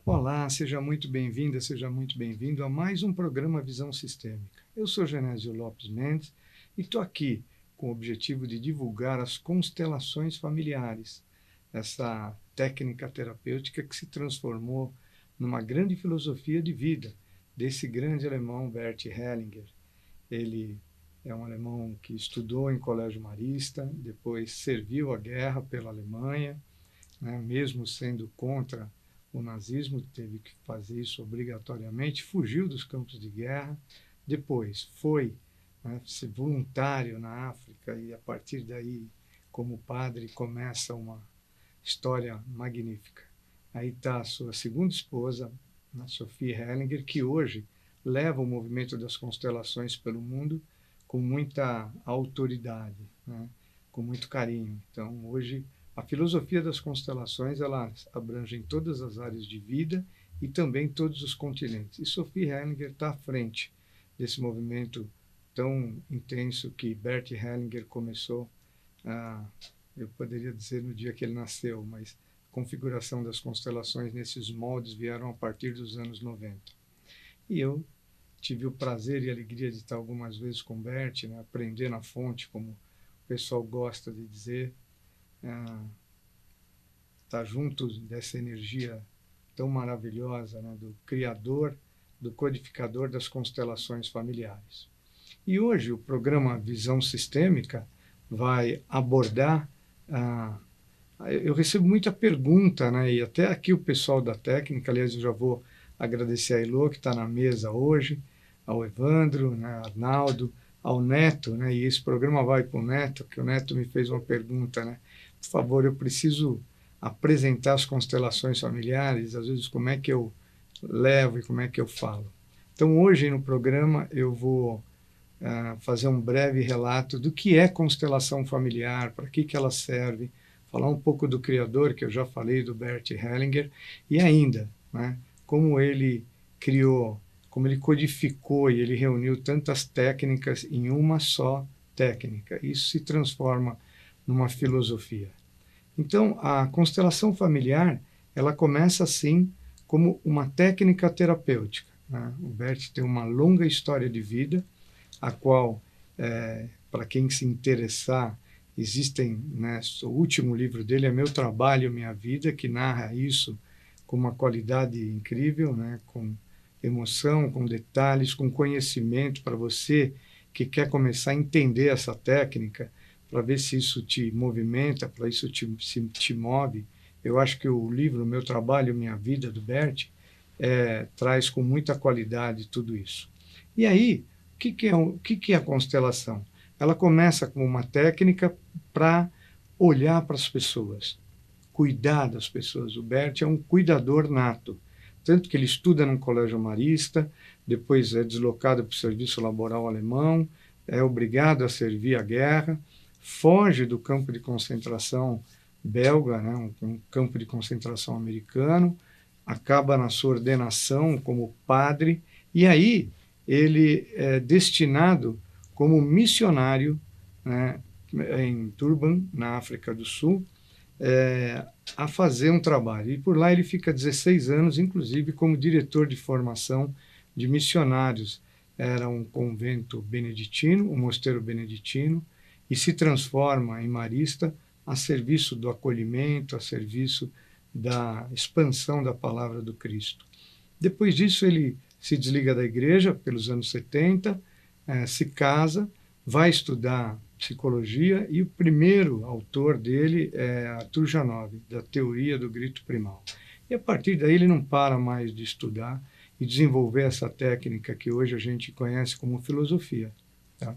Olá, seja muito bem-vinda, seja muito bem-vindo a mais um programa Visão Sistêmica. Eu sou Genésio Lopes Mendes e estou aqui com o objetivo de divulgar as constelações familiares, essa técnica terapêutica que se transformou numa grande filosofia de vida desse grande alemão Bert Hellinger. Ele é um alemão que estudou em colégio marista, depois serviu a guerra pela Alemanha, né, mesmo sendo contra o nazismo, teve que fazer isso obrigatoriamente, fugiu dos campos de guerra, depois foi, né, ser voluntário na África e a partir daí, como padre, começa uma história magnífica. Aí está a sua segunda esposa, a Sophie Hellinger, que hoje leva o movimento das constelações pelo mundo com muita autoridade, né, com muito carinho. Então, hoje, a filosofia das constelações, ela abrange em todas as áreas de vida e também todos os continentes. E Sophie Hellinger está à frente desse movimento tão intenso que Bert Hellinger começou, eu poderia dizer no dia que ele nasceu, mas a configuração das constelações nesses moldes vieram a partir dos anos 90. E eu tive o prazer e a alegria de estar algumas vezes com Bert, né, aprender na fonte, como o pessoal gosta de dizer, estar junto dessa energia tão maravilhosa, né, do criador, do codificador das constelações familiares. E hoje o programa Visão Sistêmica vai abordar, eu recebo muita pergunta, né, e até aqui o pessoal da técnica, aliás, eu já vou agradecer a Elô, que está na mesa hoje, ao Evandro, né, Arnaldo, ao Neto, né, e esse programa vai para o Neto, que o Neto me fez uma pergunta, né, por favor, eu preciso apresentar as constelações familiares, às vezes como é que eu levo e como é que eu falo. Então, hoje no programa eu vou fazer um breve relato do que é constelação familiar, para que ela serve, falar um pouco do criador, que eu já falei, do Bert Hellinger, e ainda, né, como ele criou, como ele codificou e ele reuniu tantas técnicas em uma só técnica. Isso se transforma numa filosofia. Então, a constelação familiar, ela começa assim como uma técnica terapêutica, né? O Bert tem uma longa história de vida, a qual, para quem se interessar, existem, né, o último livro dele é Meu Trabalho, Minha Vida, que narra isso com uma qualidade incrível, né, com emoção, com detalhes, com conhecimento para você que quer começar a entender essa técnica, para ver se isso te movimenta, para isso te move. Eu acho que o livro Meu Trabalho, Minha Vida, do Bert, traz com muita qualidade tudo isso. E aí, o que é a constelação? Ela começa como uma técnica para olhar para as pessoas, cuidar das pessoas. O Bert é um cuidador nato, tanto que ele estuda num colégio marista, depois é deslocado para o serviço laboral alemão, é obrigado a servir a guerra, foge do campo de concentração belga, né, um campo de concentração americano, acaba na sua ordenação como padre, e aí ele é destinado como missionário, né, em Durban, na África do Sul, a fazer um trabalho. E por lá ele fica 16 anos, inclusive como diretor de formação de missionários. Era um convento beneditino, um mosteiro beneditino, e se transforma em marista a serviço do acolhimento, a serviço da expansão da palavra do Cristo. Depois disso, ele se desliga da igreja pelos anos 70, se casa, vai estudar psicologia e o primeiro autor dele é Arthur Janov, da teoria do grito primal. E a partir daí ele não para mais de estudar e desenvolver essa técnica que hoje a gente conhece como filosofia. Tá?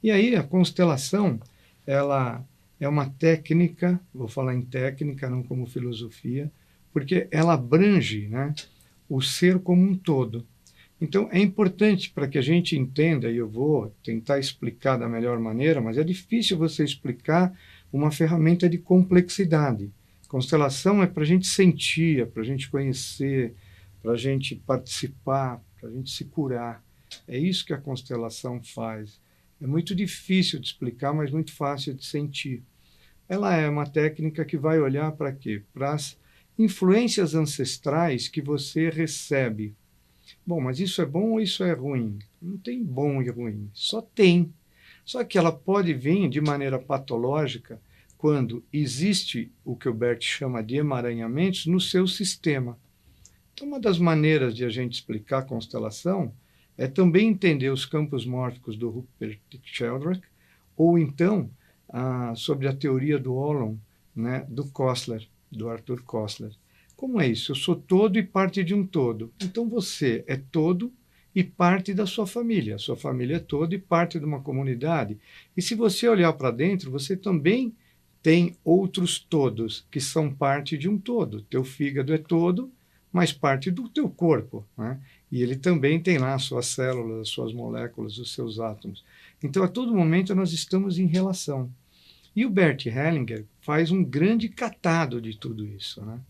E aí a constelação, ela é uma técnica, vou falar em técnica, não como filosofia, porque ela abrange, né, o ser como um todo. Então, é importante para que a gente entenda, e eu vou tentar explicar da melhor maneira, mas é difícil você explicar uma ferramenta de complexidade. Constelação é para a gente sentir, é para a gente conhecer, para a gente participar, para a gente se curar. É isso que a constelação faz. É muito difícil de explicar, mas muito fácil de sentir. Ela é uma técnica que vai olhar para quê? Para as influências ancestrais que você recebe. Bom, mas isso é bom ou isso é ruim? Não tem bom e ruim, só tem. Só que ela pode vir de maneira patológica quando existe o que o Bert chama de emaranhamentos no seu sistema. Então, uma das maneiras de a gente explicar a constelação é também entender os campos mórficos do Rupert Sheldrake, ou então sobre a teoria do Holon, né, do Koestler, do Arthur Koestler. Como é isso? Eu sou todo e parte de um todo. Então você é todo e parte da sua família. A sua família é todo e parte de uma comunidade. E se você olhar para dentro, você também tem outros todos que são parte de um todo. Teu fígado é todo, mas parte do teu corpo, né? E ele também tem lá as suas células, as suas moléculas, os seus átomos. Então, a todo momento, nós estamos em relação. E o Bert Hellinger faz um grande catado de tudo isso, né?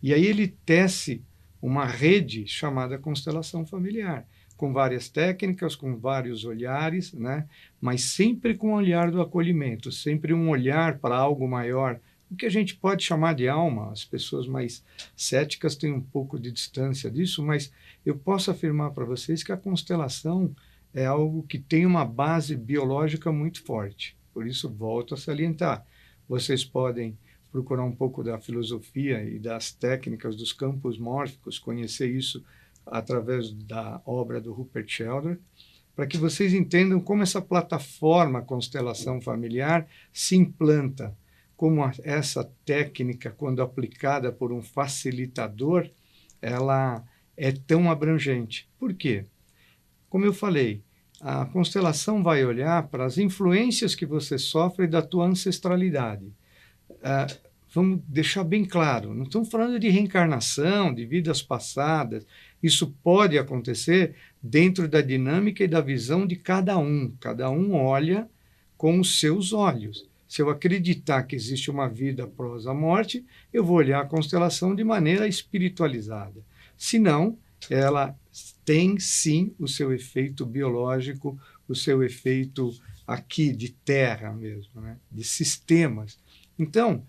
E aí ele tece uma rede chamada constelação familiar, com várias técnicas, com vários olhares, né? Mas sempre com o olhar do acolhimento, sempre um olhar para algo maior, o que a gente pode chamar de alma. As pessoas mais céticas têm um pouco de distância disso, mas eu posso afirmar para vocês que a constelação é algo que tem uma base biológica muito forte. Por isso, volto a salientar. Vocês podem procurar um pouco da filosofia e das técnicas dos campos mórficos, conhecer isso através da obra do Rupert Sheldrake, para que vocês entendam como essa plataforma constelação familiar se implanta, como essa técnica, quando aplicada por um facilitador, ela é tão abrangente. Por quê? Como eu falei, a constelação vai olhar para as influências que você sofre da tua ancestralidade. Vamos deixar bem claro, não estamos falando de reencarnação, de vidas passadas. Isso pode acontecer dentro da dinâmica e da visão de cada um. Cada um olha com os seus olhos. Se eu acreditar que existe uma vida após a morte, eu vou olhar a constelação de maneira espiritualizada. Se não, ela tem sim o seu efeito biológico, o seu efeito aqui de terra mesmo, né? De sistemas. Então,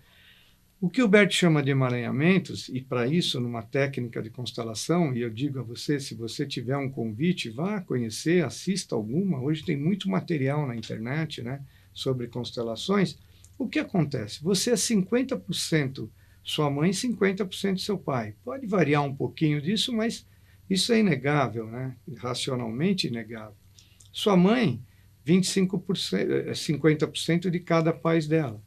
o que o Bert chama de emaranhamentos, e para isso, numa técnica de constelação, e eu digo a você, se você tiver um convite, vá conhecer, assista alguma. Hoje tem muito material na internet, né, sobre constelações. O que acontece? Você é 50% sua mãe, 50% seu pai. Pode variar um pouquinho disso, mas isso é inegável, né? Racionalmente inegável. Sua mãe, 25%, 50% de cada pai dela,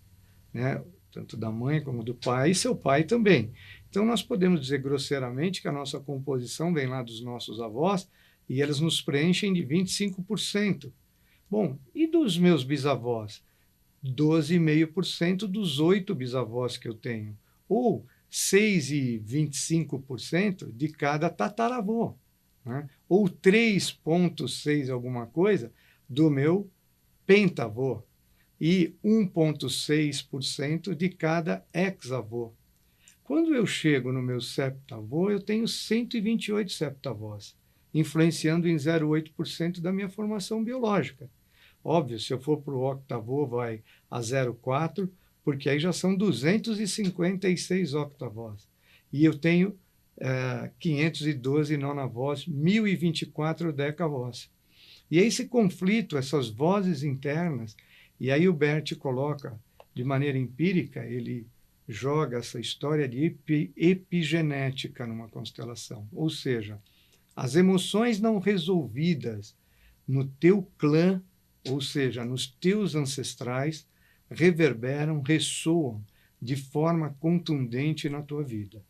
né? Tanto da mãe como do pai, e seu pai também. Então, nós podemos dizer grosseiramente que a nossa composição vem lá dos nossos avós e eles nos preenchem de 25%. Bom, e dos meus bisavós? 12,5% dos 8 bisavós que eu tenho. Ou 6,25% de cada tataravô, né? Ou 3,6 alguma coisa do meu pentavô. E 1,6% de cada ex-avô. Quando eu chego no meu septavô, eu tenho 128 septavós, influenciando em 0,8% da minha formação biológica. Óbvio, se eu for para o octavô, vai a 0,4%, porque aí já são 256 octavós. E eu tenho 512 nonavós, 1.024 decavós. E esse conflito, essas vozes internas, e aí o Bert coloca, de maneira empírica, ele joga essa história de epigenética numa constelação. Ou seja, as emoções não resolvidas no teu clã, ou seja, nos teus ancestrais, reverberam, ressoam de forma contundente na tua vida.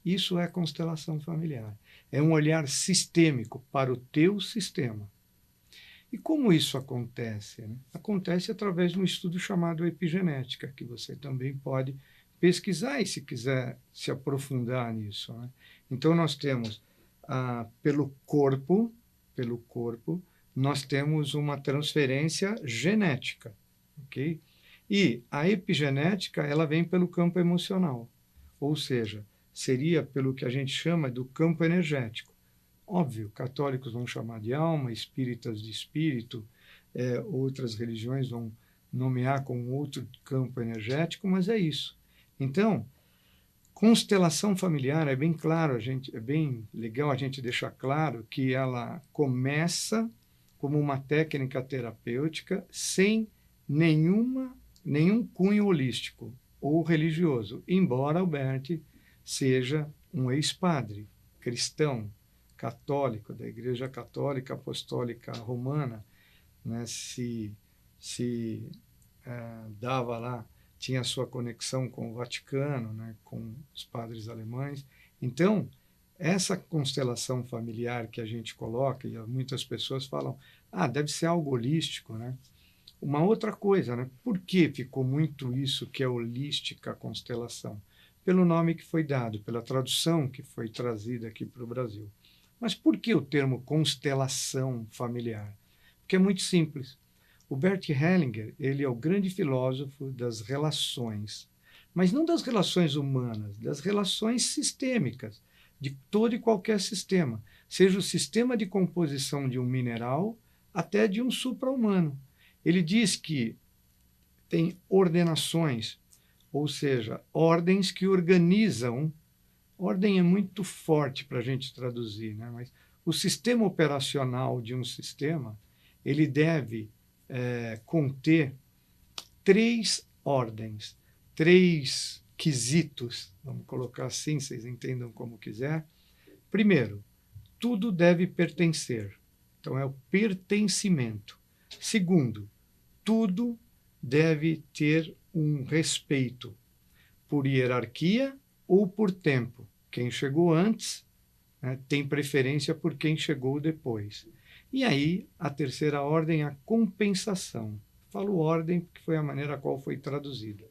Isso é constelação familiar. É um olhar sistêmico para o teu sistema. E como isso acontece, né? Acontece através de um estudo chamado epigenética, que você também pode pesquisar e, se quiser, se aprofundar nisso, né? Então, nós temos, pelo corpo, nós temos uma transferência genética, ok? E a epigenética, ela vem pelo campo emocional, ou seja, seria pelo que a gente chama do campo energético. Óbvio, católicos vão chamar de alma, espíritas de espírito, outras religiões vão nomear com outro campo energético, mas é isso. Então, Constelação familiar é bem claro, é bem legal a gente deixar claro que ela começa como uma técnica terapêutica sem nenhum cunho holístico ou religioso, embora Alberti seja um ex-padre cristão, católico, da Igreja Católica Apostólica Romana, né, se dava lá, tinha sua conexão com o Vaticano, né, com os padres alemães. Então, essa constelação familiar que a gente coloca, e muitas pessoas falam, deve ser algo holístico, né? Uma outra coisa, né? Por que ficou muito isso que é holística a constelação? Pelo nome que foi dado, pela tradução que foi trazida aqui para o Brasil. Mas por que o termo constelação familiar? Porque é muito simples. O Bert Hellinger, ele é o grande filósofo das relações, mas não das relações humanas, das relações sistêmicas, de todo e qualquer sistema, seja o sistema de composição de um mineral até de um supra-humano. Ele diz que tem ordenações, ou seja, ordens que organizam. Ordem é muito forte para a gente traduzir, né? Mas o sistema operacional de um sistema, ele deve conter 3 ordens, 3 quesitos, vamos colocar assim, vocês entendam como quiser. Primeiro, tudo deve pertencer. Então, é o pertencimento. Segundo, tudo deve ter um respeito por hierarquia ou por tempo. Quem chegou antes, né, tem preferência por quem chegou depois. E aí, a terceira ordem é a compensação. Falo ordem porque foi a maneira a qual foi traduzida.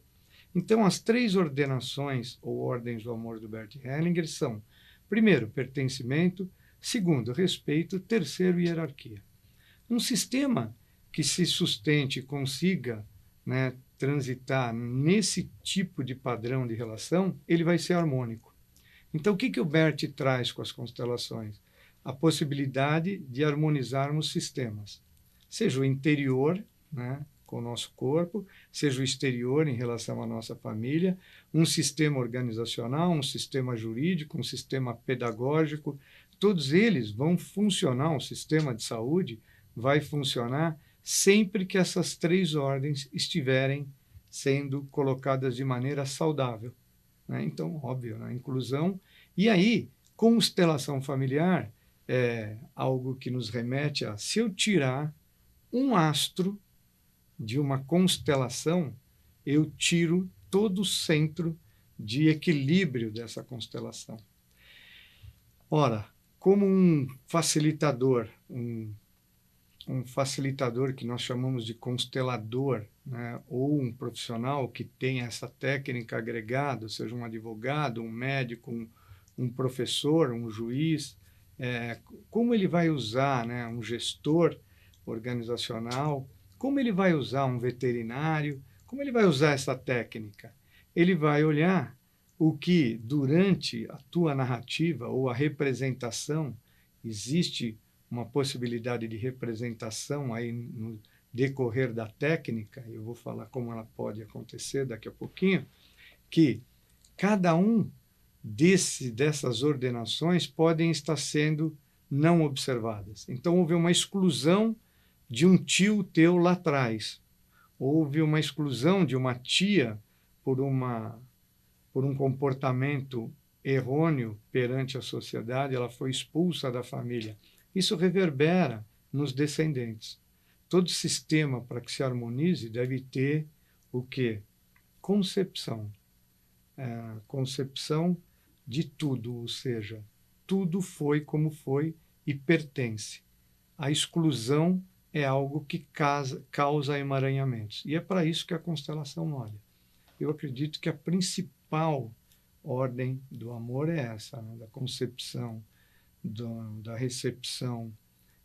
Então, as 3 ordenações ou ordens do amor do Bert Hellinger são: primeiro, pertencimento; segundo, respeito; terceiro, hierarquia. Um sistema que se sustente e consiga, né, transitar nesse tipo de padrão de relação, ele vai ser harmônico. Então, o que o Bert traz com as constelações? A possibilidade de harmonizarmos sistemas, seja o interior, né, com o nosso corpo, seja o exterior em relação à nossa família, um sistema organizacional, um sistema jurídico, um sistema pedagógico, todos eles vão funcionar, um sistema de saúde vai funcionar sempre que essas 3 ordens estiverem sendo colocadas de maneira saudável, né? Então, óbvio, né? Inclusão. E aí, constelação familiar é algo que nos remete a, se eu tirar um astro de uma constelação, eu tiro todo o centro de equilíbrio dessa constelação. Ora, como um facilitador, um facilitador que nós chamamos de constelador, né, ou um profissional que tem essa técnica agregada, seja um advogado, um médico, um professor, um juiz, como ele vai usar, né, um gestor organizacional, como ele vai usar um veterinário, como ele vai usar essa técnica? Ele vai olhar o que, durante a tua narrativa ou a representação, existe uma possibilidade de representação aí no decorrer da técnica, eu vou falar como ela pode acontecer daqui a pouquinho, que cada um dessas ordenações podem estar sendo não observadas. Então, houve uma exclusão de um tio teu lá atrás, houve uma exclusão de uma tia por um comportamento errôneo perante a sociedade, ela foi expulsa da família. Isso reverbera nos descendentes. Todo sistema, para que se harmonize, deve ter o quê? Concepção. Concepção de tudo, ou seja, tudo foi como foi e pertence. A exclusão é algo que causa emaranhamentos. E é para isso que a constelação olha. Eu acredito que a principal ordem do amor é essa, né? Da concepção, da recepção,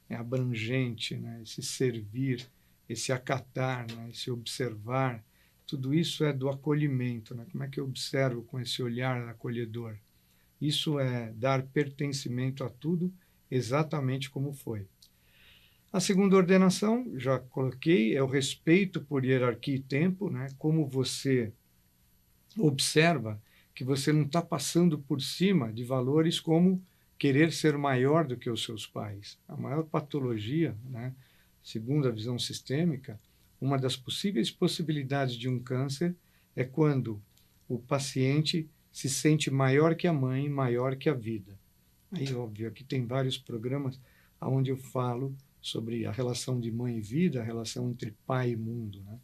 abrangente, né? Esse servir, esse acatar, né? Esse observar, tudo isso é do acolhimento, né? Como é que eu observo com esse olhar acolhedor? Isso é dar pertencimento a tudo exatamente como foi. A segunda ordenação, já coloquei, é o respeito por hierarquia e tempo, né? Como você observa que você não está passando por cima de valores como querer ser maior do que os seus pais. A maior patologia, né, segundo a visão sistêmica, uma das possíveis possibilidades de um câncer é quando o paciente se sente maior que a mãe, maior que a vida. Aí, óbvio, aqui tem vários programas onde eu falo sobre a relação de mãe e vida, a relação entre pai e mundo, né?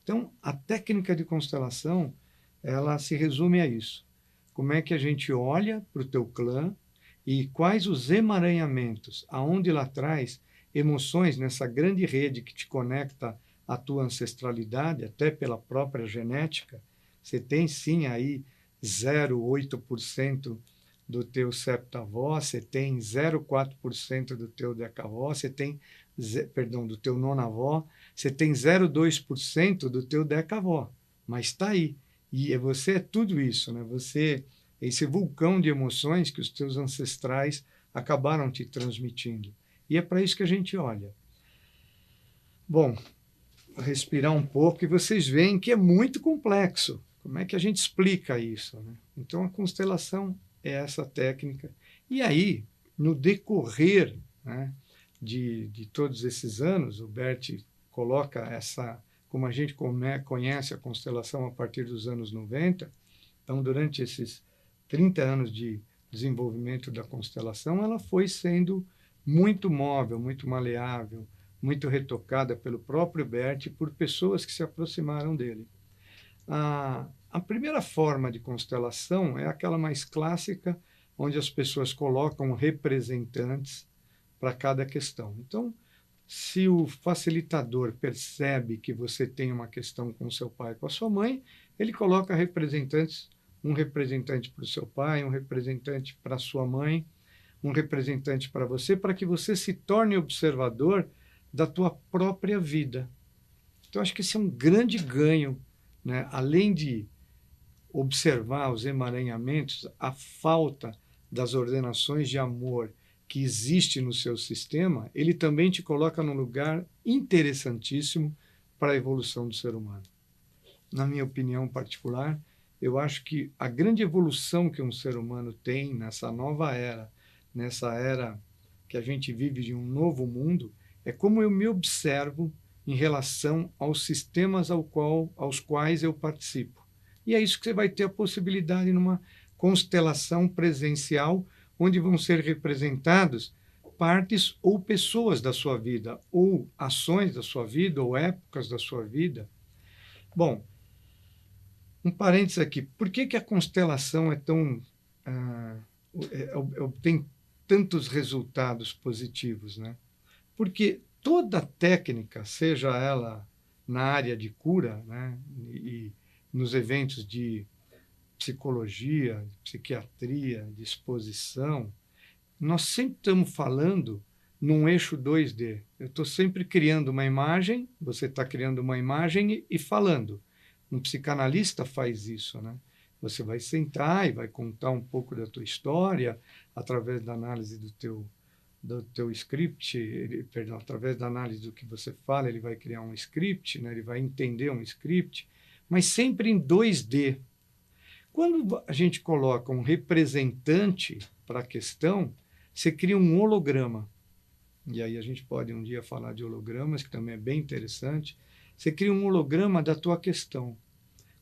Então, a técnica de constelação, ela se resume a isso. Como é que a gente olha para o teu clã e quais os emaranhamentos, aonde lá atrás, emoções nessa grande rede que te conecta à tua ancestralidade, até pela própria genética. Você tem sim aí 0,8% do teu septavó, você tem 0,4% do teu decavó, você tem, perdão, do teu nonavó, você tem 0,2% do teu decavó, mas está aí. E você é tudo isso, né? Você é esse vulcão de emoções que os teus ancestrais acabaram te transmitindo. E é para isso que a gente olha. Bom, respirar um pouco e vocês veem que é muito complexo. Como é que a gente explica isso, né? Então, a constelação é essa técnica. E aí, no decorrer, né, de todos esses anos, o Bert coloca essa, como a gente conhece a constelação a partir dos anos 90, então, durante esses 30 anos de desenvolvimento da constelação, ela foi sendo muito móvel, muito maleável, muito retocada pelo próprio Bert e por pessoas que se aproximaram dele. A primeira forma de constelação é aquela mais clássica, onde as pessoas colocam representantes para cada questão. Então, se o facilitador percebe que você tem uma questão com seu pai ou com a sua mãe, ele coloca representantes, um representante para o seu pai, um representante para a sua mãe, um representante para você, para que você se torne observador da tua própria vida. Então, acho que esse é um grande ganho, né? Além de observar os emaranhamentos, a falta das ordenações de amor que existe no seu sistema, ele também te coloca num lugar interessantíssimo para a evolução do ser humano. Na minha opinião particular, eu acho que a grande evolução que um ser humano tem nessa nova era, nessa era que a gente vive de um novo mundo, é como eu me observo em relação aos sistemas aos quais eu participo. E é isso que você vai ter a possibilidade numa constelação presencial, onde vão ser representados partes ou pessoas da sua vida, ou ações da sua vida, ou épocas da sua vida. Bom, um parênteses aqui. Por que a constelação é tão tem tantos resultados positivos, né? Porque toda técnica, seja ela na área de cura, né, e nos eventos de psicologia, de psiquiatria, de exposição, nós sempre estamos falando num eixo 2D. Eu estou sempre criando uma imagem, você está criando uma imagem e falando. Um psicanalista faz isso, né? Você vai sentar e vai contar um pouco da tua história através da análise do teu script, perdão, através da análise do que você fala, ele vai criar um script, né? Ele vai entender um script, mas sempre em 2D. Quando a gente coloca um representante para a questão, você cria um holograma. E aí a gente pode um dia falar de hologramas, que também é bem interessante. Você cria um holograma da tua questão.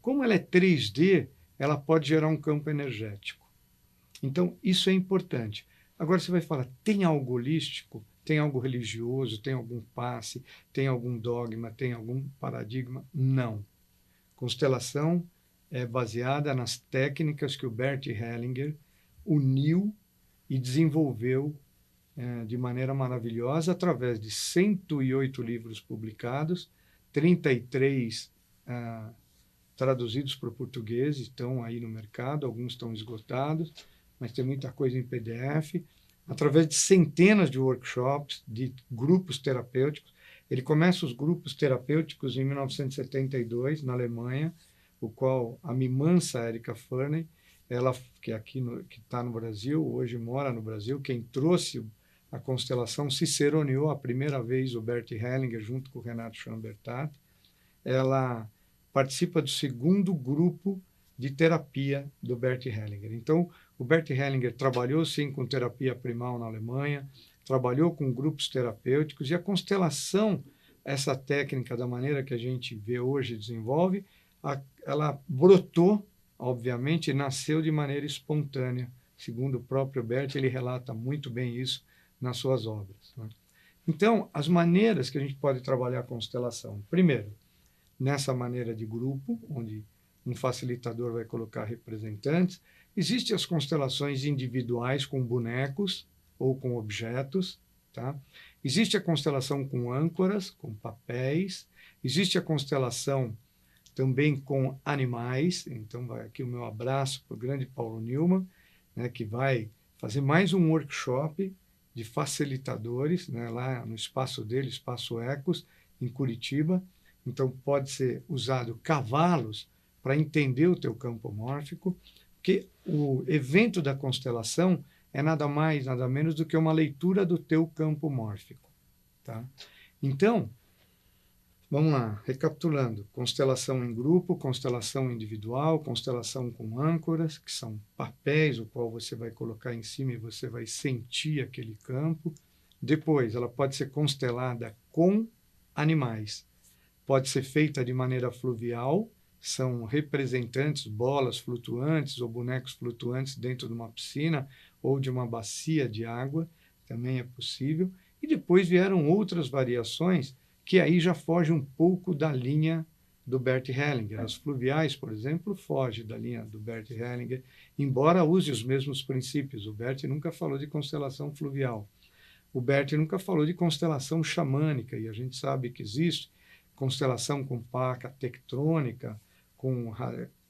Como ela é 3D, ela pode gerar um campo energético. Então, isso é importante. Agora você vai falar, tem algo holístico? Tem algo religioso? Tem algum passe? Tem algum dogma? Tem algum paradigma? Não. Constelação é baseada nas técnicas que o Bert Hellinger uniu e desenvolveu de maneira maravilhosa através de 108 livros publicados, 33 traduzidos para o português, estão aí no mercado, alguns estão esgotados, mas tem muita coisa em PDF, através de centenas de workshops, de grupos terapêuticos. Ele começa os grupos terapêuticos em 1972, na Alemanha, o qual a mimança Erika Ferney, ela que está no Brasil, hoje mora no Brasil, quem trouxe a constelação ciceroneou a primeira vez o Bert Hellinger junto com o Renato Schambert. Ela participa do segundo grupo de terapia do Bert Hellinger. Então, o Bert Hellinger trabalhou sim com terapia primal na Alemanha, trabalhou com grupos terapêuticos, e a constelação, essa técnica da maneira que a gente vê hoje desenvolve, ela brotou, obviamente, e nasceu de maneira espontânea. Segundo o próprio Bert, ele relata muito bem isso nas suas obras, né? Então, as maneiras que a gente pode trabalhar a constelação. Primeiro, nessa maneira de grupo, onde um facilitador vai colocar representantes. Existem as constelações individuais com bonecos ou com objetos, tá? Existe a constelação com âncoras, com papéis. Existe a constelação também com animais. Então, vai aqui o meu abraço para o grande Paulo Newman, né, que vai fazer mais um workshop de facilitadores, né, lá no espaço dele, Espaço Ecos, em Curitiba. Então, pode ser usado cavalos para entender o teu campo mórfico, porque o evento da constelação é nada mais, nada menos do que uma leitura do teu campo mórfico, tá? Então, vamos lá, recapitulando: constelação em grupo, constelação individual, constelação com âncoras, que são papéis, o qual você vai colocar em cima e você vai sentir aquele campo. Depois, ela pode ser constelada com animais. Pode ser feita de maneira fluvial, são representantes, bolas flutuantes ou bonecos flutuantes dentro de uma piscina ou de uma bacia de água, também é possível. E depois vieram outras variações que aí já fogem um pouco da linha do Bert Hellinger. As fluviais, por exemplo, fogem da linha do Bert Hellinger, embora use os mesmos princípios. O Bert nunca falou de constelação fluvial. O Bert nunca falou de constelação xamânica, e a gente sabe que existe constelação com placa tectônica, com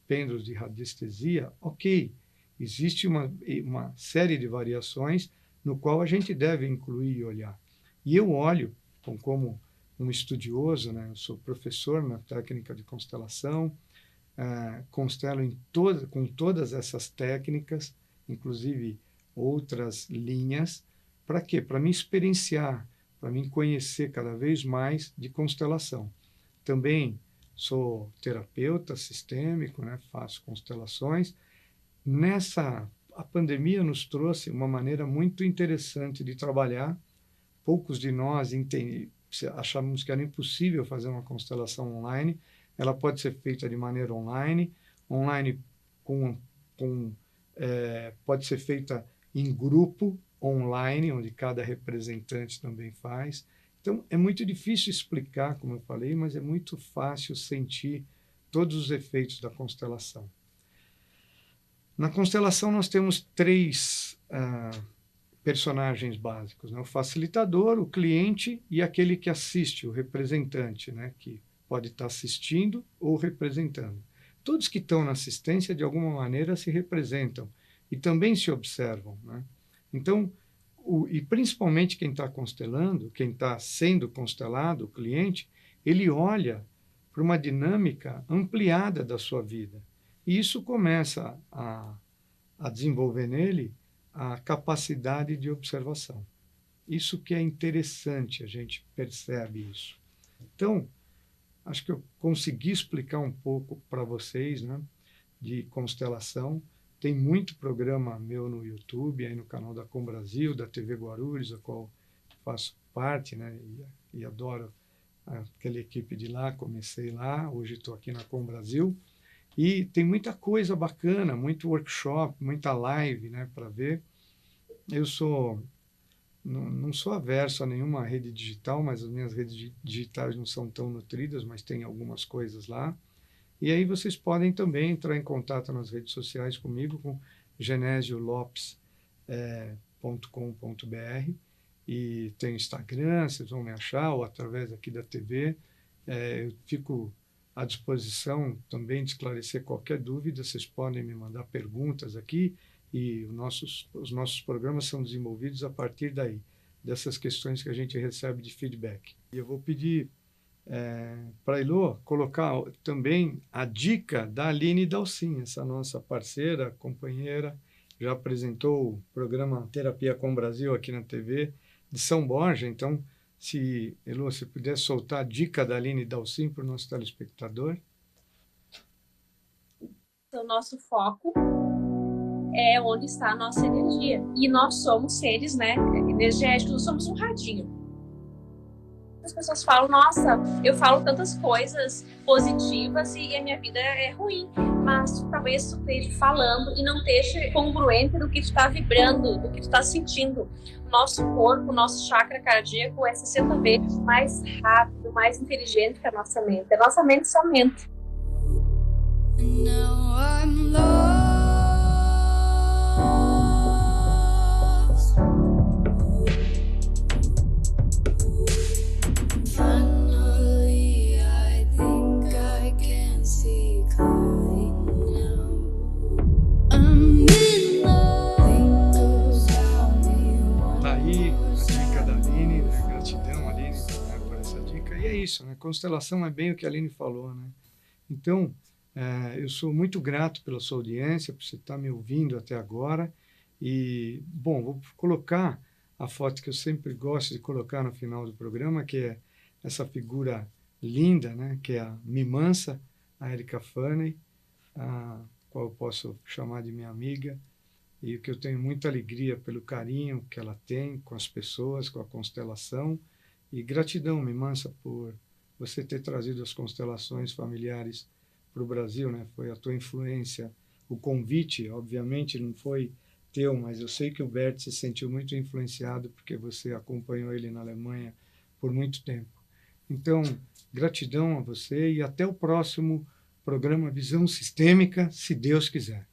pêndulos de radiestesia. Ok, existe uma série de variações no qual a gente deve incluir e olhar. E eu olho como um estudioso, né? Eu sou professor na técnica de constelação, constelo com todas essas técnicas, inclusive outras linhas. Para quê? Para me experienciar, para me conhecer cada vez mais de constelação. Também sou terapeuta sistêmico, né? Faço constelações. A pandemia nos trouxe uma maneira muito interessante de trabalhar. Poucos de nós achamos que era impossível fazer uma constelação online. Ela pode ser feita de maneira online pode ser feita em grupo online, onde cada representante também faz. Então, é muito difícil explicar, como eu falei, mas é muito fácil sentir todos os efeitos da constelação. Na constelação, nós temos três personagens básicos, né? O facilitador, o cliente e aquele que assiste, o representante, né? Que pode estar assistindo ou representando. Todos que estão na assistência, de alguma maneira, se representam e também se observam, né? Então, e principalmente quem está constelando, quem está sendo constelado, o cliente, ele olha para uma dinâmica ampliada da sua vida. E isso começa a desenvolver nele a capacidade de observação. Isso que é interessante, a gente percebe isso. Então, acho que eu consegui explicar um pouco para vocês, né, de constelação. Tem muito programa meu no YouTube, aí no canal da Com Brasil, da TV Guarulhos, a qual faço parte, né, e adoro aquela equipe de lá. Comecei lá, hoje estou aqui na Com Brasil. E tem muita coisa bacana, muito workshop, muita live, né, para ver. Eu não sou averso a nenhuma rede digital, mas as minhas redes digitais não são tão nutridas, mas tem algumas coisas lá. E aí vocês podem também entrar em contato nas redes sociais comigo, com genesiolopes.com.br, e tem Instagram, vocês vão me achar, ou através aqui da TV. Eu fico à disposição também de esclarecer qualquer dúvida. Vocês podem me mandar perguntas aqui, e os nossos programas são desenvolvidos a partir daí, dessas questões que a gente recebe de feedback. E eu vou pedir para a Elô colocar também a dica da Aline Dalcin, essa nossa parceira, companheira, já apresentou o programa Terapia com Brasil aqui na TV de São Borja. Então, se, Elô, se puder soltar a dica da Aline Dalcin para o nosso telespectador. O nosso foco é onde está a nossa energia. E nós somos seres, né, energéticos, nós somos um radinho. As pessoas falam, nossa, eu falo tantas coisas positivas e a minha vida é ruim. Mas talvez tu esteja falando e não esteja congruente do que tu está vibrando, do que tu está sentindo. O nosso corpo, o nosso chakra cardíaco é 60 vezes mais rápido, mais inteligente que a nossa mente. A nossa mente só mente. Now I'm lost. Finally, I think I can see clearly now. I'm in love. Tá aí a dica da Aline, né? Gratidão, Aline, né, por essa dica. E é isso, né? Constelação é bem o que a Aline falou, né? Então, eu sou muito grato pela sua audiência, por você estar me ouvindo até agora. E, bom, vou colocar a foto que eu sempre gosto de colocar no final do programa, que é essa figura linda, né? Que é a Mimansa, a Erika Faney, a qual eu posso chamar de minha amiga, e que eu tenho muita alegria pelo carinho que ela tem com as pessoas, com a constelação. E gratidão, Mimansa, por você ter trazido as constelações familiares para o Brasil, né? Foi a tua influência. O convite, obviamente, não foi teu, mas eu sei que o Bert se sentiu muito influenciado porque você acompanhou ele na Alemanha por muito tempo. Então, gratidão a você e até o próximo programa Visão Sistêmica, se Deus quiser.